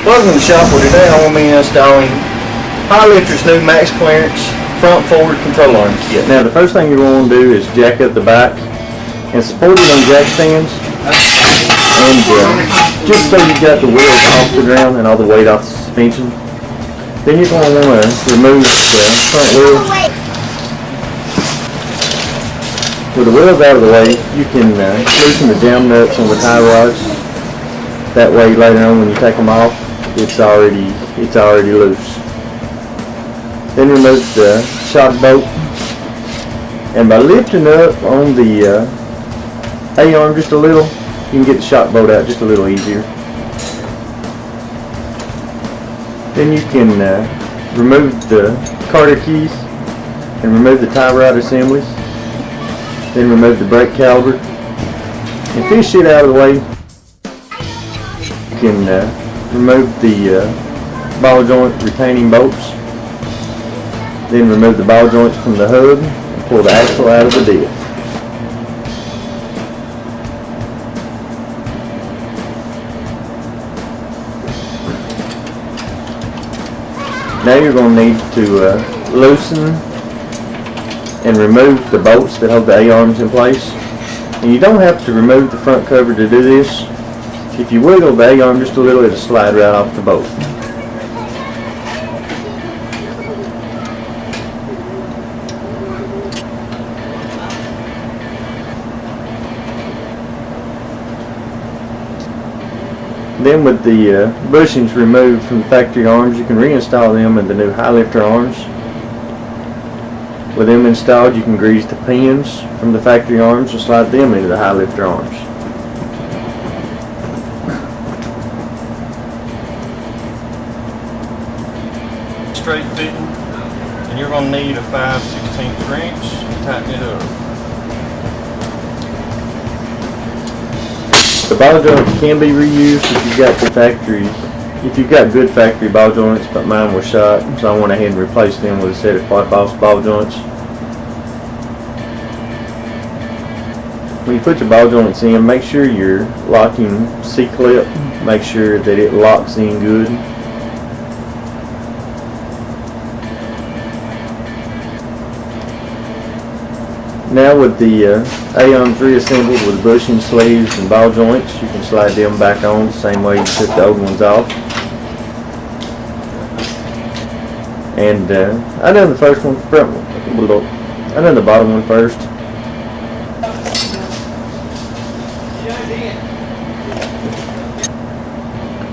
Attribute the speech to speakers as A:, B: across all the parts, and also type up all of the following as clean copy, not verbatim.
A: Welcome to the shop, where today I will be installing HighLifter's new max clearance front forward control arm kit. Now the first thing you're going to do is jack up the back and support it on jack stands, and just so you got the wheels off the ground and all the weight off the suspension. Then you're going to want to remove the front wheels. With the wheels out of the way, you can loosen the jam nuts on the tie rods. That way later on when you take them off, it's already loose. Then remove the shock bolt, and by lifting up on the A-arm just a little, you can get the shock bolt out just a little easier. Then you can remove the Carter keys and remove the tie rod assemblies. Then remove the brake caliper and fish it out of the way. You can remove the ball joint retaining bolts. Then remove the ball joints from the hub and pull the axle out of the diff. Now you're going to need to loosen and remove the bolts that hold the A-arms in place. And you don't have to remove the front cover to do this. If you wiggle the A-arm just a little, it'll slide right off the bolt. Then with the bushings removed from the factory arms, you can reinstall them in the new HighLifter arms. With them installed, you can grease the pins from the factory arms and slide them into the HighLifter arms. Straight fitting, and you're going to need a 5/16 wrench to tighten it up. The ball joints can be reused if you've got good factory ball joints, but mine were shot, so I went ahead and replaced them with a set of quad boss ball joints. When you put your ball joints in, make sure you're locking C-clip. Make sure that it locks in good. Now with the A-arms reassembled with bushing sleeves and ball joints, you can slide them back on the same way you took the old ones off. And I done the first one, I done the bottom one first.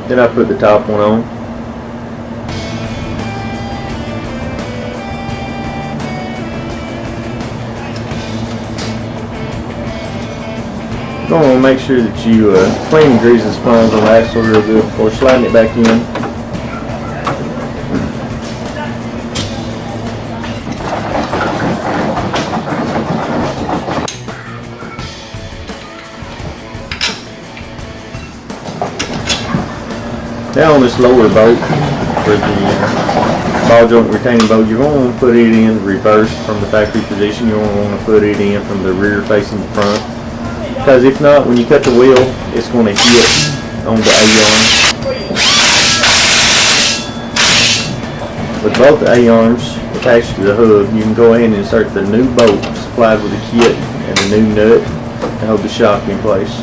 A: Then I put the top one on. You're going to make sure that you clean and grease the sponge on the axle real good before sliding it back in. Now on this lower bolt, for the ball joint retaining bolt, you're going to want to put it in reverse from the factory position. You're going to want to put it in from the rear facing the front. Because if not, when you cut the wheel, it's going to hit on the A-arm. With both the A-arms attached to the hub, you can go ahead and insert the new bolt supplied with the kit and the new nut to hold the shock in place.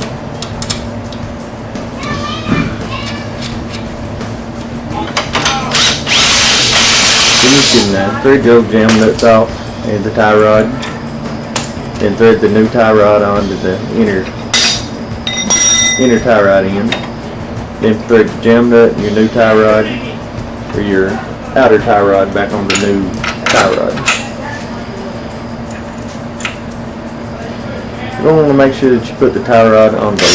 A: Then you can thread your jam nuts off and the tie rod. Then thread the new tie rod onto the inner tie rod end. Then thread the jam nut and your new tie rod, or your outer tie rod, back on the new tie rod. You're going to want to make sure that you put the tie rod on the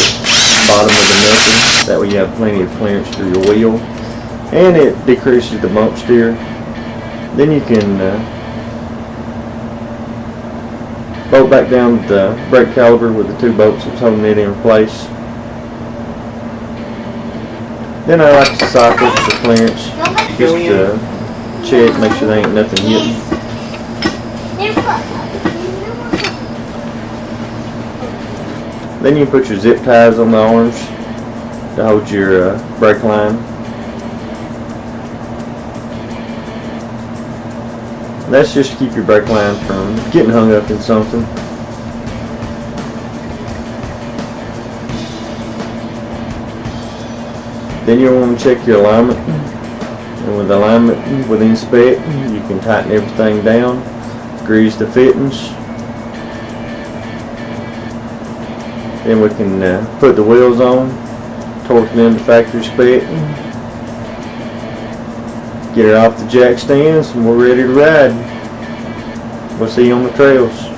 A: bottom of the knuckle. That way you have plenty of clearance through your wheel, and it decreases the bump steer. Then you can bolt back down the brake caliper with the two bolts that's holding it in place. Then I like to cycle for clearance, just to check, make sure there ain't nothing hitting. Then you put your zip ties on the arms to hold your brake line. That's just to keep your brake line from getting hung up in something. Then you'll want to check your alignment. And with alignment within spec, you can tighten everything down, grease the fittings. Then we can put the wheels on, torque them to factory spec, get her off the jack stands, and we're ready to ride. We'll see you on the trails.